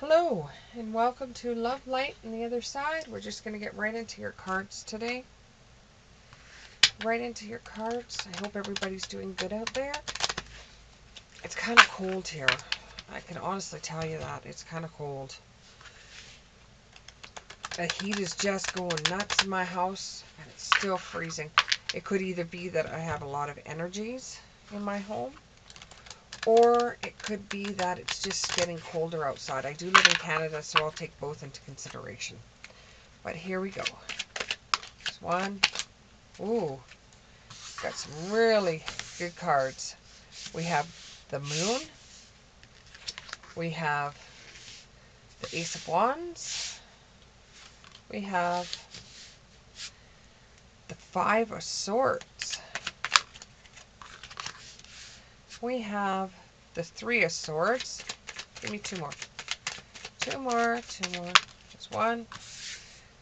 Hello, and welcome to Love, Light, and the Other Side. We're just going to get right into your cards today. Right into your cards. I hope everybody's doing good out there. It's kind of cold here. I can honestly tell you that. It's kind of cold. The heat is just going nuts in my house, and it's still freezing. It could either be that I have a lot of energies in my home, or it could be that it's just getting colder outside. I do live in Canada, so I'll take both into consideration. But here we go. There's one. Ooh, got some really good cards. We have the Moon. We have the Ace of Wands. We have the Five of Swords. We have the Three of Swords. Give me two more. Two more. There's one.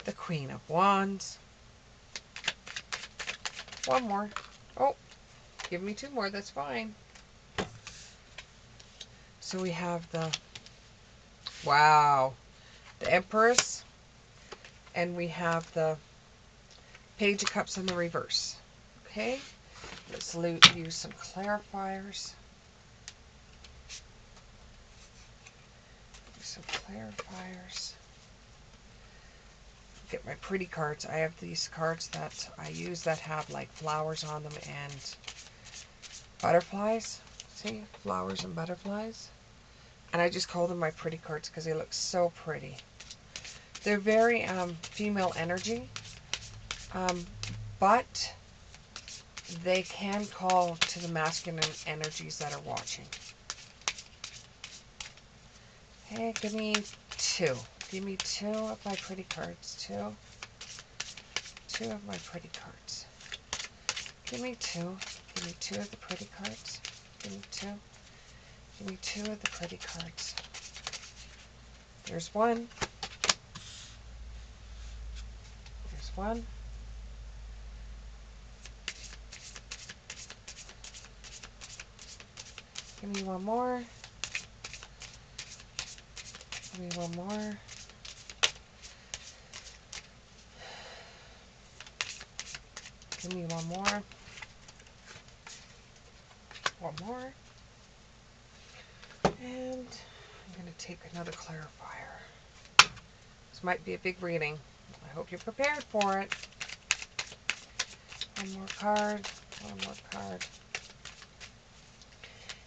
The Queen of Wands. One more. Oh, give me two more. That's fine. So we have the, wow, the Empress. And we have the Page of Cups in the reverse. Okay, let's use some clarifiers. Get my pretty cards. I have these cards that I use that have like flowers on them and butterflies. See, flowers and butterflies. And I just call them my pretty cards because they look so pretty. They're very female energy, but they can call to the masculine energies that are watching. Okay, give me two. Give me two of my pretty cards. Two of my pretty cards. Give me two. Give me two of the pretty cards. Give me two. Give me two of the pretty cards. There's one. There's one. Give me one more. Give me one more. Give me one more. One more. And I'm going to take another clarifier. This might be a big reading. I hope you're prepared for it. One more card. One more card.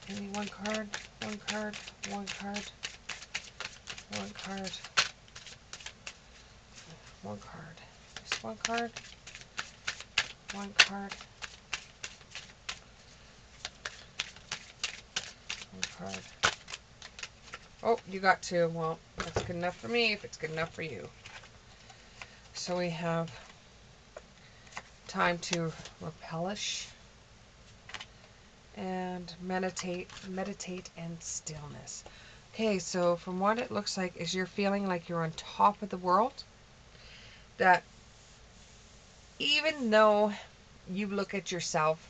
Give me one card. One card. One card. One card. One card. Just one card. One card. One card. Oh, you got two. Well, that's good enough for me if it's good enough for you. So we have time to repellish and meditate and stillness. Okay, so from what it looks like is you're feeling like you're on top of the world. That even though you look at yourself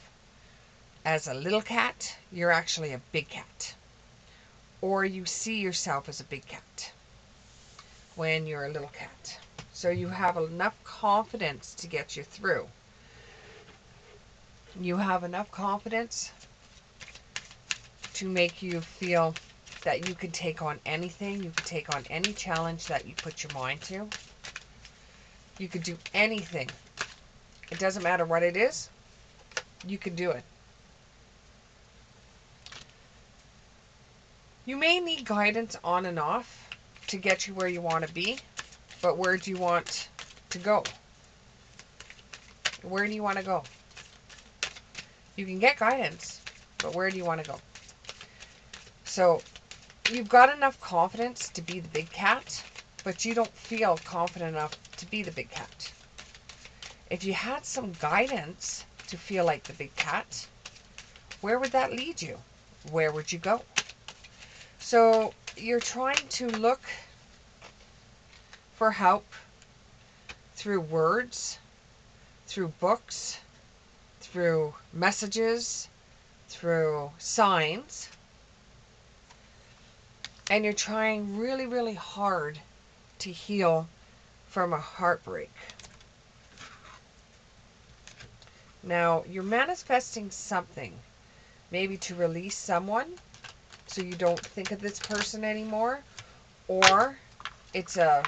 as a little cat, you're actually a big cat. Or you see yourself as a big cat when you're a little cat. So you have enough confidence to get you through. You have enough confidence to make you feel that you can take on anything. You can take on any challenge that you put your mind to. You could do anything. It doesn't matter what it is. You can do it. You may need guidance on and off to get you where you want to be, but where do you want to go? Where do you want to go? You can get guidance, but where do you want to go? So you've got enough confidence to be the big cat, but you don't feel confident enough to be the big cat. If you had some guidance to feel like the big cat, where would that lead you? Where would you go? So you're trying to look for help through words, through books, through messages, through signs. And you're trying really, really hard to heal from a heartbreak. Now, you're manifesting something, maybe to release someone so you don't think of this person anymore, or it's a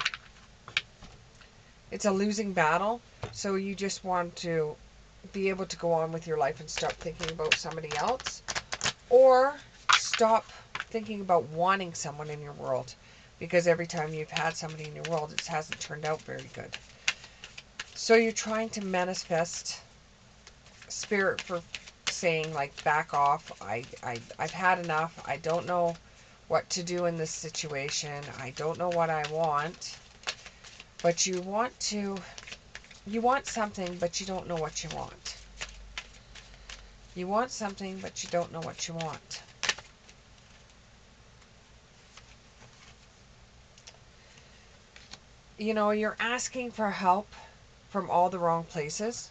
losing battle, so you just want to be able to go on with your life and stop thinking about somebody else, or stop thinking about wanting someone in your world, because every time you've had somebody in your world, it hasn't turned out very good. So you're trying to manifest spirit for saying, like, back off. I've had enough. I don't know what to do in this situation. I don't know what I want. But you want something, but you don't know what you want. You want something, but you don't know what you want. You know, you're asking for help from all the wrong places.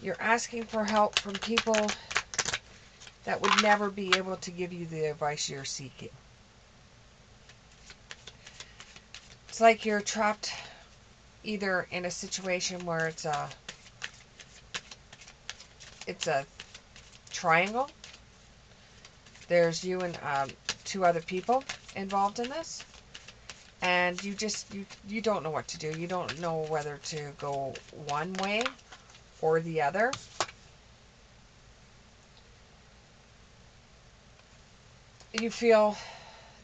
You're asking for help from people that would never be able to give you the advice you're seeking. It's like you're trapped either in a situation where it's a triangle. There's you and two other people involved in this, and you don't know what to do. You don't know whether to go one way or the other. You feel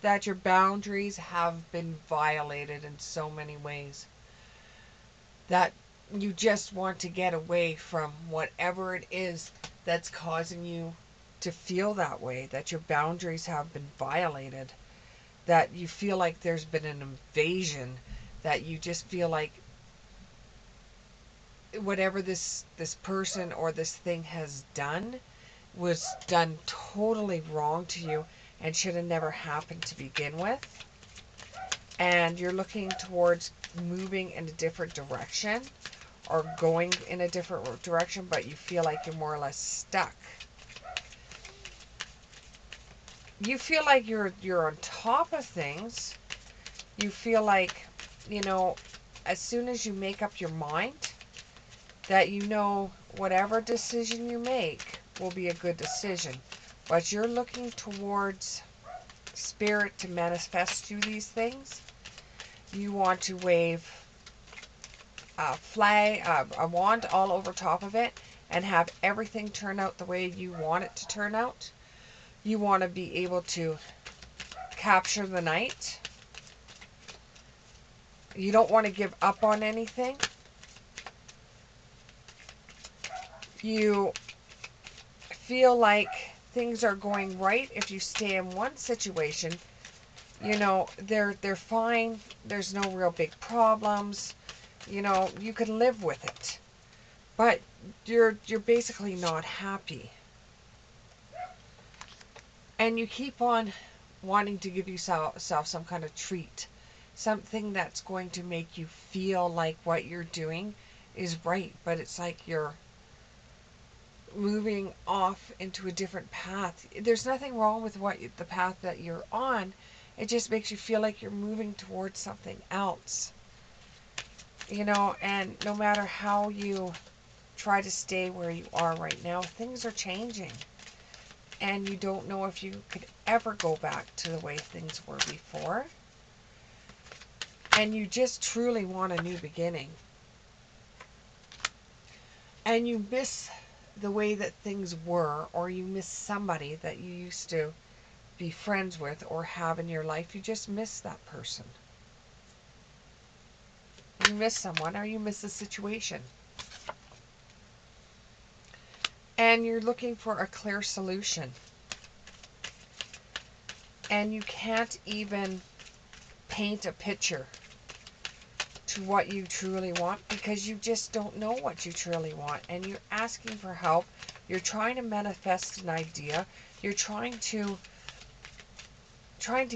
that your boundaries have been violated in so many ways that you just want to get away from whatever it is that's causing you to feel that way, that your boundaries have been violated, that you feel like there's been an invasion, that you just feel like whatever this person or this thing has done was done totally wrong to you and should have never happened to begin with. And you're looking towards moving in a different direction or going in a different direction, but you feel like you're more or less stuck. You feel like you're on top of things. You feel like, you know, as soon as you make up your mind that you know whatever decision you make will be a good decision. But you're looking towards spirit to manifest you these things. You want to wave a flag, a wand all over top of it and have everything turn out the way you want it to turn out. You want to be able to capture the night. You don't want to give up on anything. You feel like things are going right if you stay in one situation. You know, they're fine. There's no real big problems. You know, you can live with it. But you're basically not happy. And you keep on wanting to give yourself some kind of treat. Something that's going to make you feel like what you're doing is right. But it's like you're moving off into a different path. There's nothing wrong with the path that you're on. It just makes you feel like you're moving towards something else. You know, and no matter how you try to stay where you are right now, things are changing. And you don't know if you could ever go back to the way things were before. And you just truly want a new beginning. And you miss the way that things were, or you miss somebody that you used to be friends with or have in your life. You just miss that person. You miss someone, or you miss a situation. And you're looking for a clear solution. And you can't even paint a picture to what you truly want because you just don't know what you truly want. And you're asking for help. You're trying to manifest an idea. You're trying to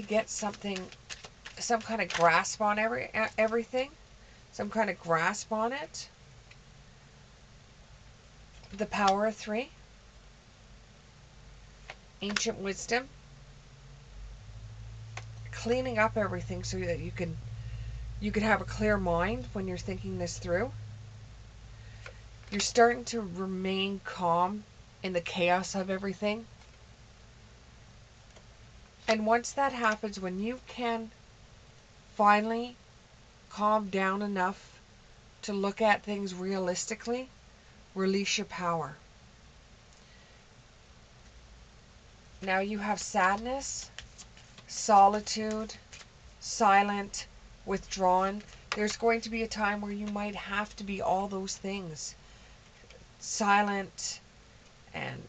get something, some kind of grasp on everything, some kind of grasp on it. The power of 3, ancient wisdom, cleaning up everything so that you can have a clear mind when you're thinking this through. You're starting to remain calm in the chaos of everything. And once that happens, when you can finally calm down enough to look at things realistically, release your power. Now you have sadness, solitude, silent, withdrawn. There's going to be a time where you might have to be all those things. Silent and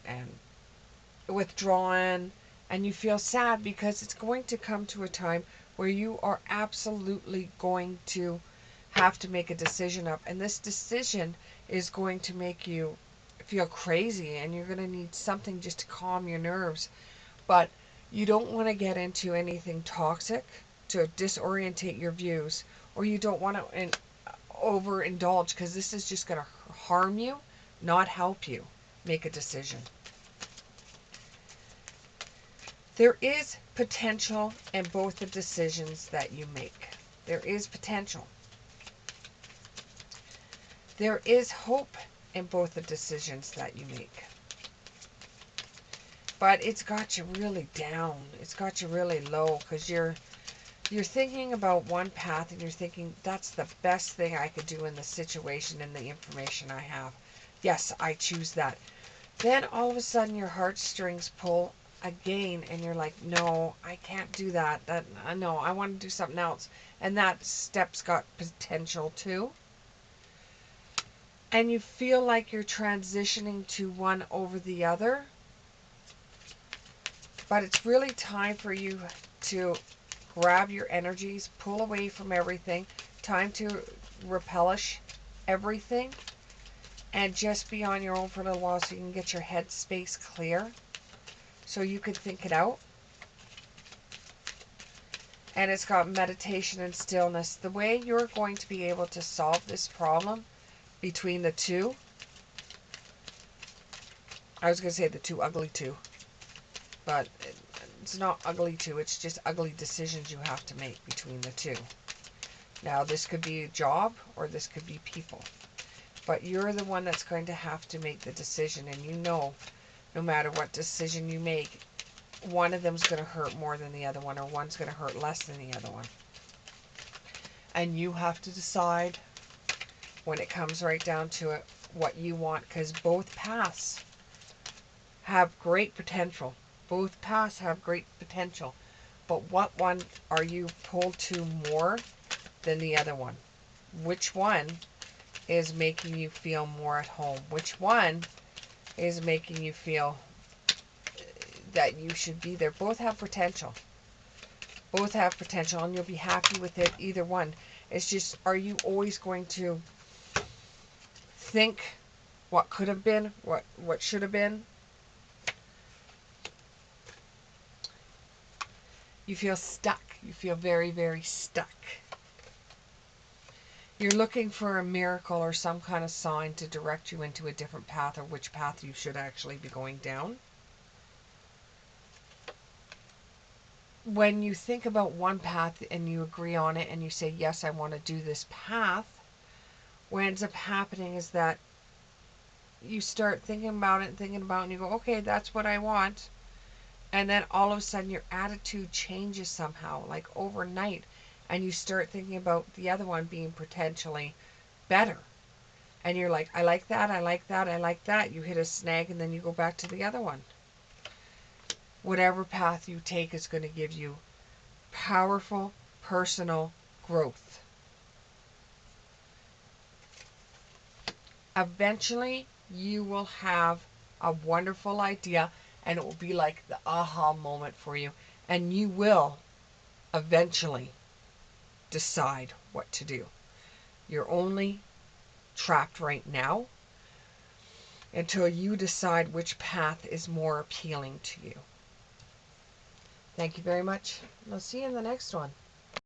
withdrawn, and you feel sad because it's going to come to a time where you are absolutely going to have to make a decision up, and this decision is going to make you feel crazy, and you're going to need something just to calm your nerves. But you don't want to get into anything toxic to disorientate your views, or you don't want to overindulge, because this is just going to harm you, not help you make a decision. There is potential in both the decisions that you make. There is potential. There is hope in both the decisions that you make. But it's got you really down. It's got you really low, because you're thinking about one path and you're thinking, that's the best thing I could do in the situation and the information I have. Yes, I choose that. Then all of a sudden your heartstrings pull again, and you're like, no, I can't do that. No, I want to do something else. And that step's got potential too. And you feel like you're transitioning to one over the other. But it's really time for you to grab your energies, pull away from everything. Time to repellish everything and just be on your own for a little while so you can get your head space clear, so you could think it out. And it's got meditation and stillness. The way you're going to be able to solve this problem between the two, I was going to say the two ugly two, but it's not ugly two, it's just ugly decisions you have to make between the two. Now, this could be a job or this could be people, but you're the one that's going to have to make the decision, and you know, no matter what decision you make, one of them's going to hurt more than the other one, or one's going to hurt less than the other one. And you have to decide, when it comes right down to it, what you want, because both paths have great potential. Both paths have great potential. But what one are you pulled to more than the other one? Which one is making you feel more at home? Which one is making you feel that you should be there? Both have potential. Both have potential, and you'll be happy with it, either one. It's just, are you always going to think what could have been, what should have been? You feel stuck. You feel very, very stuck. You're looking for a miracle or some kind of sign to direct you into a different path, or which path you should actually be going down. When you think about one path and you agree on it and you say, yes, I want to do this path, what ends up happening is that you start thinking about it and you go, okay, that's what I want. And then all of a sudden your attitude changes somehow, like overnight, and you start thinking about the other one being potentially better. And you're like, I like that, I like that, I like that. You hit a snag and then you go back to the other one. Whatever path you take is going to give you powerful personal growth. Eventually, you will have a wonderful idea, and it will be like the aha moment for you. And you will eventually decide what to do. You're only trapped right now until you decide which path is more appealing to you. Thank you very much. I'll see you in the next one.